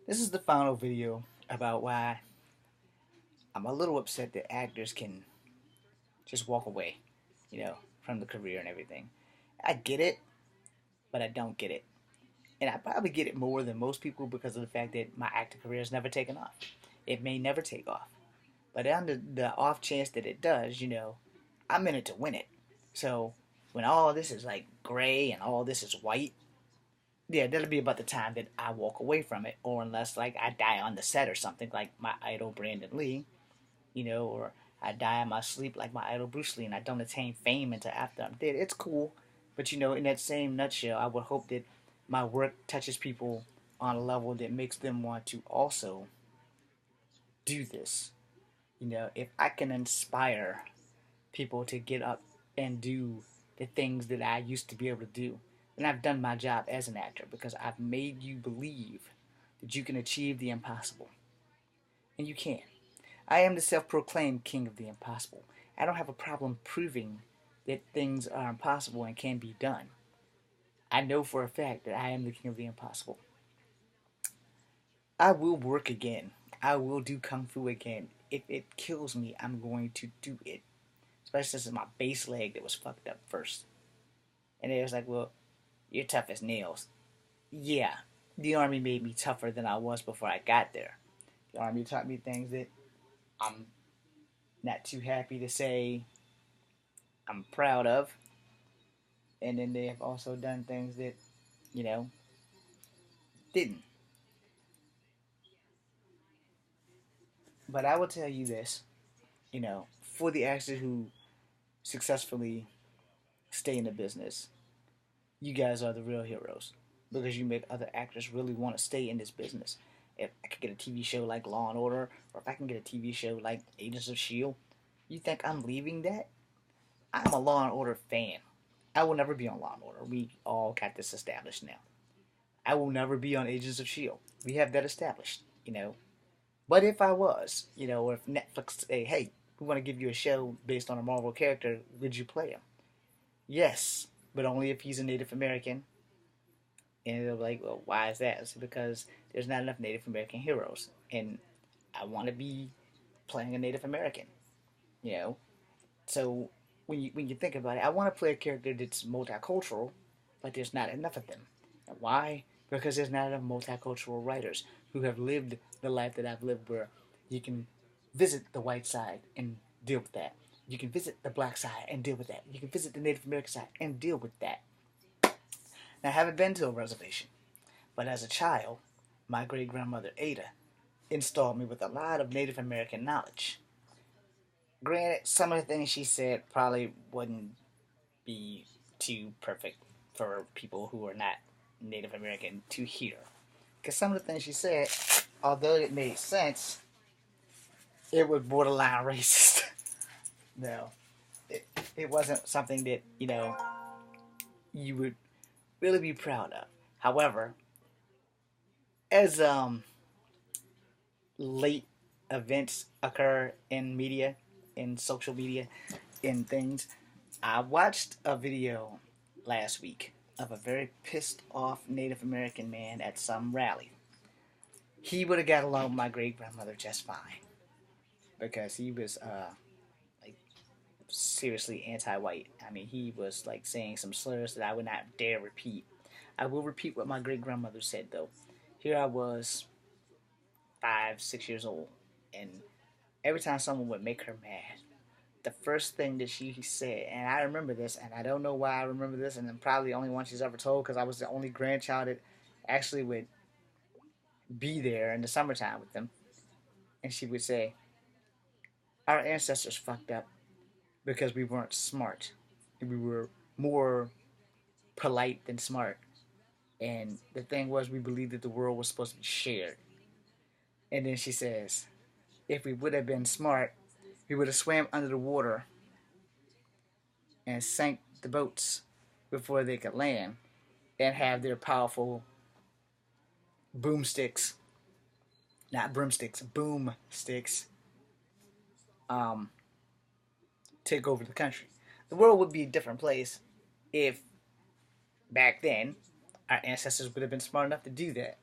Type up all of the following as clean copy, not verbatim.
This is the final video about why I'm a little upset that actors can just walk away, from the career and everything. I get it, but I don't get it. And I probably get it more than most people because of the fact that my acting career has never taken off. It may never take off. But on the off chance that it does, I'm in it to win it. So when all this is like gray and all this is white, yeah, that'll be about the time that I walk away from it. Or unless like I die on the set or something like my idol Brandon Lee, or I die in my sleep like my idol Bruce Lee, and I don't attain fame until after I'm dead. It's cool, but in that same nutshell, I would hope that my work touches people on a level that makes them want to also do this. If I can inspire people to get up and do the things that I used to be able to do, then I've done my job as an actor because I've made you believe that you can achieve the impossible. And you can. I am the self-proclaimed king of the impossible. I don't have a problem proving that things are impossible and can be done. I know for a fact that I am the king of the impossible. I will work again. I will do kung fu again. If it kills me, I'm going to do it. Especially since it's my base leg that was fucked up first. And it was like, well, you're tough as nails. Yeah, the army made me tougher than I was before I got there. The army taught me things that I'm not too happy to say I'm proud of. And then they have also done things that, you know, didn't. But I will tell you this, for the actors who successfully stay in the business, you guys are the real heroes because you make other actors really want to stay in this business. If I could get a TV show like Law and Order, or if I can get a TV show like Agents of S.H.I.E.L.D., you think I'm leaving that? I'm a Law and Order fan. I will never be on Law and Order. We all got this established now. I will never be on Agents of S.H.I.E.L.D. We have that established. But if I was, or if Netflix say, hey, we want to give you a show based on a Marvel character, would you play him? Yes, but only if he's a Native American. And they're like, well, why is that? It's because there's not enough Native American heroes. And I want to be playing a Native American, you know? So when you think about it, I want to play a character that's multicultural, but there's not enough of them. And why? Because there's not enough multicultural writers who have lived the life that I've lived, where you can visit the white side and deal with that. You can visit the black side and deal with that. You can visit the Native American side and deal with that. Now, I haven't been to a reservation, but as a child, my great grandmother Ada installed me with a lot of Native American knowledge. Granted, some of the things she said probably wouldn't be too perfect for people who are not Native American to hear. Because some of the things she said, although it made sense, it was borderline racist. No, it wasn't something that, you would really be proud of. However, as late events occur in media, in social media, in things, I watched a video last week of a very pissed off Native American man at some rally. He would have got along with my great grandmother just fine because he was like seriously anti-white. I mean, he was like saying some slurs that I would not dare repeat. I will repeat what my great grandmother said though. Here I was, 5, 6 years old, and every time someone would make her mad, the first thing that she said, and I remember this, and I don't know why I remember this, and I'm probably the only one she's ever told because I was the only grandchild that actually would be there in the summertime with them, and she would say, our ancestors fucked up because we weren't smart. We were more polite than smart. And the thing was, we believed that the world was supposed to be shared. And then she says, if we would have been smart, we would have swam under the water and sank the boats before they could land and have their powerful boomsticks, not broomsticks, boomsticks, um, take over the country. The world would be a different place if back then our ancestors would have been smart enough to do that.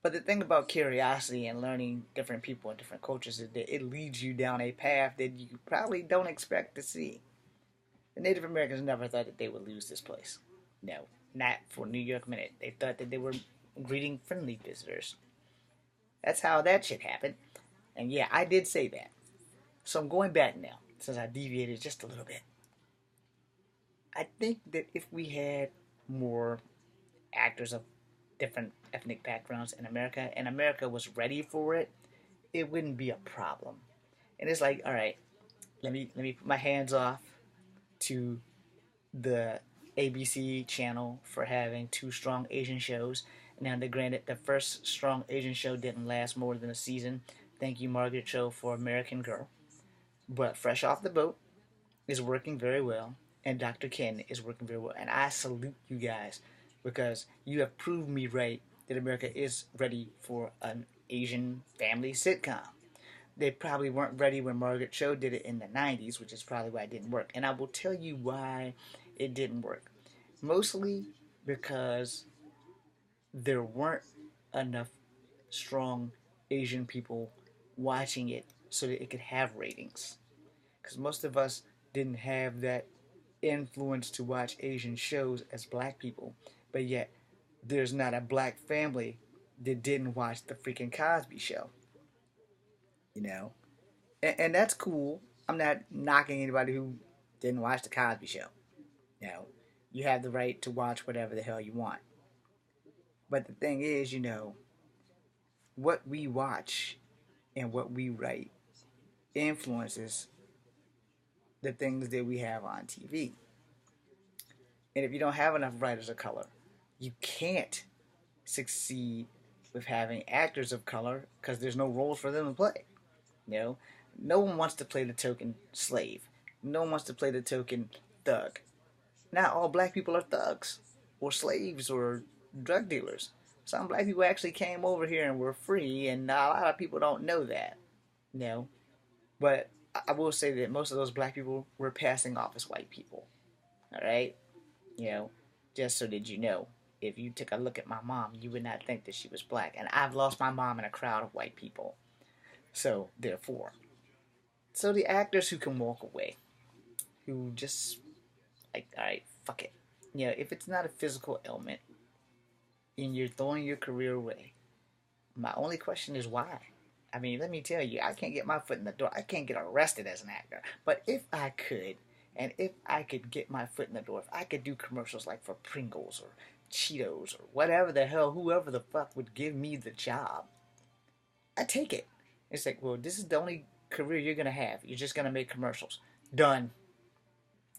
But the thing about curiosity and learning different people and different cultures is that it leads you down a path that you probably don't expect to see. The Native Americans never thought that they would lose this place. No, not for New York Minute. They thought that they were greeting friendly visitors. That's how that shit happened. And yeah, I did say that. So I'm going back now, since I deviated just a little bit. I think that if we had more actors of different ethnic backgrounds in America, and America was ready for it, it wouldn't be a problem. And it's like, all right, let me put my hands off to the ABC channel for having two strong Asian shows. Now, granted, the first strong Asian show didn't last more than a season. Thank you, Margaret Cho, for American Girl. But Fresh Off the Boat is working very well, and Dr. Ken is working very well. And I salute you guys because you have proved me right that America is ready for an Asian family sitcom. They probably weren't ready when Margaret Cho did it in the 90s, which is probably why it didn't work. And I will tell you why it didn't work. Mostly because there weren't enough strong Asian people watching it so that it could have ratings. Because most of us didn't have that influence to watch Asian shows as black people, but yet there's not a black family that didn't watch the freaking Cosby Show, you know? And that's cool. I'm not knocking anybody who didn't watch the Cosby Show. You know, you have the right to watch whatever the hell you want. But the thing is, what we watch and what we write influences the things that we have on TV. And if you don't have enough writers of color, you can't succeed with having actors of color because there's no roles for them to play. You know, no one wants to play the token slave. No one wants to play the token thug. Not all black people are thugs or slaves or drug dealers. Some black people actually came over here and were free, and a lot of people don't know that. You know, but I will say that most of those black people were passing off as white people. All right, you know, just so that you know, if you took a look at my mom, you would not think that she was black. And I've lost my mom in a crowd of white people. So therefore, so the actors who can walk away, who just like, all right, fuck it. If it's not a physical ailment and you're throwing your career away, my only question is why. I mean, let me tell you, I can't get my foot in the door. I can't get arrested as an actor. But if I could, and if I could get my foot in the door, if I could do commercials like for Pringles or Cheetos or whatever the hell, whoever the fuck would give me the job, I'd take it. It's like, well, this is the only career you're going to have. You're just going to make commercials. Done.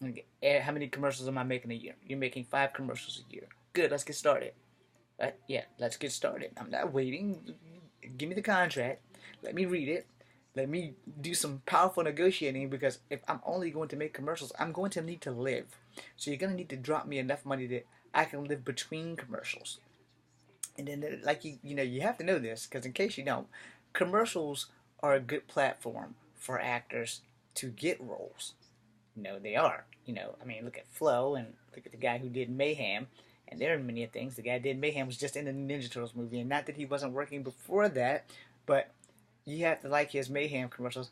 How many commercials am I making a year? You're making 5 commercials a year. Good, let's get started. Yeah, let's get started. I'm not waiting. Give me the contract. Let me read it. Let me do some powerful negotiating because if I'm only going to make commercials, I'm going to need to live. So you're going to need to drop me enough money that I can live between commercials. And then, like you have to know this because in case you don't, commercials are a good platform for actors to get roles. They are. I mean, look at Flo and look at the guy who did Mayhem. And there are many things. The guy who did Mayhem was just in the Ninja Turtles movie. And not that he wasn't working before that, but you have to like his Mayhem commercials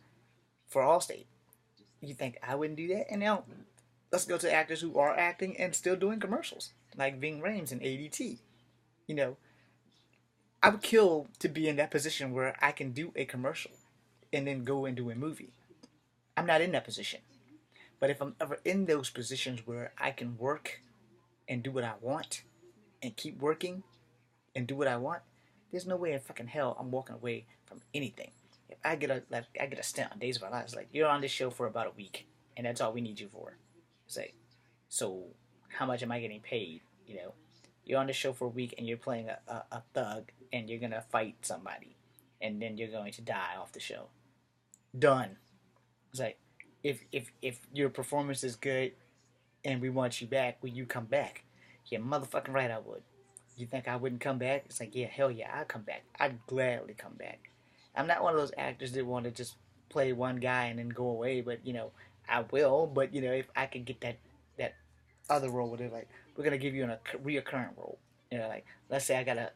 for Allstate. You think I wouldn't do that? And now, let's go to actors who are acting and still doing commercials. Like Ving Rhames in ADT. You know, I would kill to be in that position where I can do a commercial and then go and do a movie. I'm not in that position. But if I'm ever in those positions where I can work and do what I want and keep working and do what I want, there's no way in fucking hell I'm walking away from anything. If I get a stint on Days of Our Lives, like you're on this show for about a week and that's all we need you for. It's like, so how much am I getting paid? You're on the show for a week and you're playing a thug and you're gonna fight somebody and then you're going to die off the show. Done. It's like, if your performance is good and we want you back, will you come back? Yeah, motherfucking right I would. You think I wouldn't come back? It's like, yeah, hell yeah, I'd come back. I'd gladly come back. I'm not one of those actors that want to just play one guy and then go away, but I will. But if I could get that other role where they're like, we're gonna give you a reoccurring role. Like let's say I got a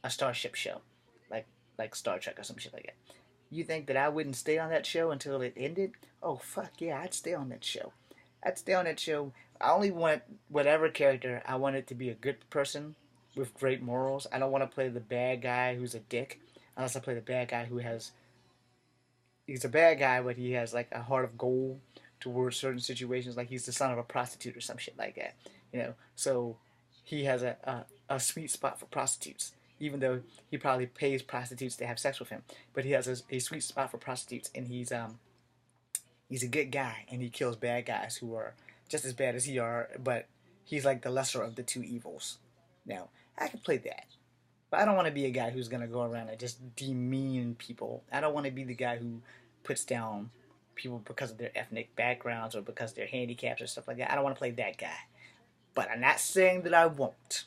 a Starship show, like like Star Trek or some shit like that. You think that I wouldn't stay on that show until it ended? Oh fuck yeah, I'd stay on that show. I'd stay on that show. I only want whatever character. I want it to be a good person with great morals. I don't want to play the bad guy who's a dick, unless I play the bad guy who has he's a bad guy, but he has like a heart of gold towards certain situations. Like he's the son of a prostitute or some shit like that. So he has a sweet spot for prostitutes. Even though he probably pays prostitutes to have sex with him, but he has a sweet spot for prostitutes, and he's a good guy, and he kills bad guys who are just as bad as he are, but he's like the lesser of the two evils. Now I can play that. But I don't want to be a guy who's going to go around and just demean people. I don't want to be the guy who puts down people because of their ethnic backgrounds or because of their handicaps or stuff like that. I don't want to play that guy. But I'm not saying that I won't.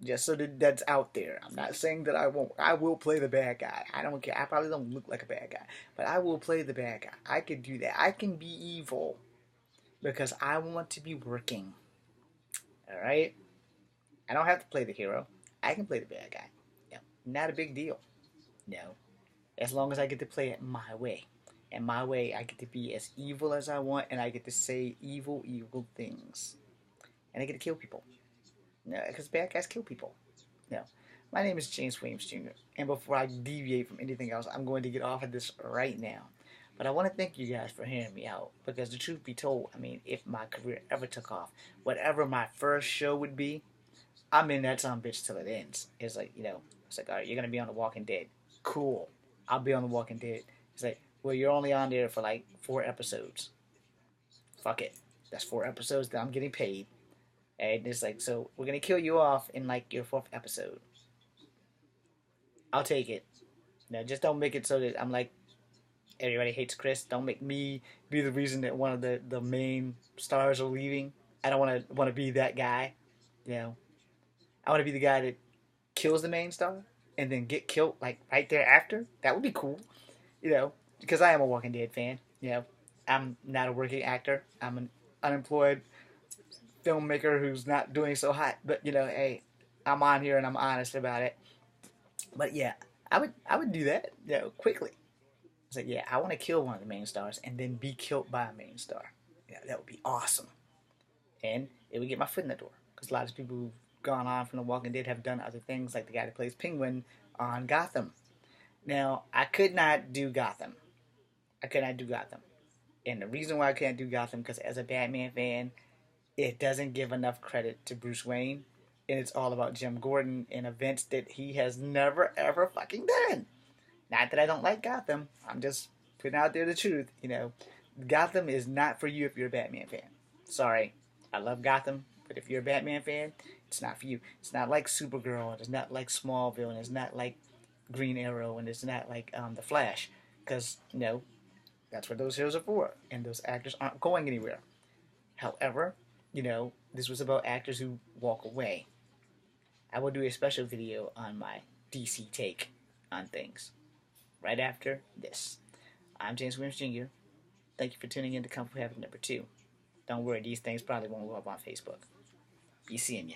Just so that that's out there. I'm not saying that I won't. I will play the bad guy. I don't care. I probably don't look like a bad guy. But I will play the bad guy. I can do that. I can be evil. Because I want to be working. Alright? I don't have to play the hero. I can play the bad guy. No, not a big deal. No. As long as I get to play it my way. And my way, I get to be as evil as I want, and I get to say evil, evil things. And I get to kill people. No, because bad guys kill people. No. My name is James Williams Jr., and before I deviate from anything else, I'm going to get off of this right now. But I want to thank you guys for hearing me out, because the truth be told, I mean, if my career ever took off, whatever my first show would be, I'm in that son bitch till it ends. It's like, it's like, all right, you're going to be on The Walking Dead. Cool. I'll be on The Walking Dead. It's like, well, you're only on there for like 4 episodes. Fuck it. That's 4 episodes that I'm getting paid. And it's like, so we're going to kill you off in like your 4th episode. I'll take it. Now, just don't make it so that I'm like, everybody hates Chris. Don't make me be the reason that one of the main stars are leaving. I don't want to be that guy. I want to be the guy that kills the main star and then get killed like right there after. That would be cool, because I am a Walking Dead fan. I'm not a working actor. I'm an unemployed filmmaker who's not doing so hot. But hey, I'm on here and I'm honest about it. But yeah, I would do that, quickly. It's like, yeah, I want to kill one of the main stars and then be killed by a main star. Yeah, that would be awesome. And it would get my foot in the door. Because a lot of people who've gone on from The Walking Dead have done other things, like the guy that plays Penguin on Gotham. Now, I could not do Gotham. And the reason why I can't do Gotham, because as a Batman fan, it doesn't give enough credit to Bruce Wayne. And it's all about Jim Gordon and events that he has never, ever fucking done. Not that I don't like Gotham. I'm just putting out there the truth. Gotham is not for you if you're a Batman fan. Sorry. I love Gotham. But if you're a Batman fan, it's not for you. It's not like Supergirl, and it's not like Smallville, and it's not like Green Arrow, and it's not like The Flash. Because, that's what those heroes are for. And those actors aren't going anywhere. However, this was about actors who walk away. I will do a special video on my DC take on things right after this. I'm James Williams Jr. Thank you for tuning in to Comfort Habit number 2. Don't worry, these things probably won't go up on Facebook. Be seeing you.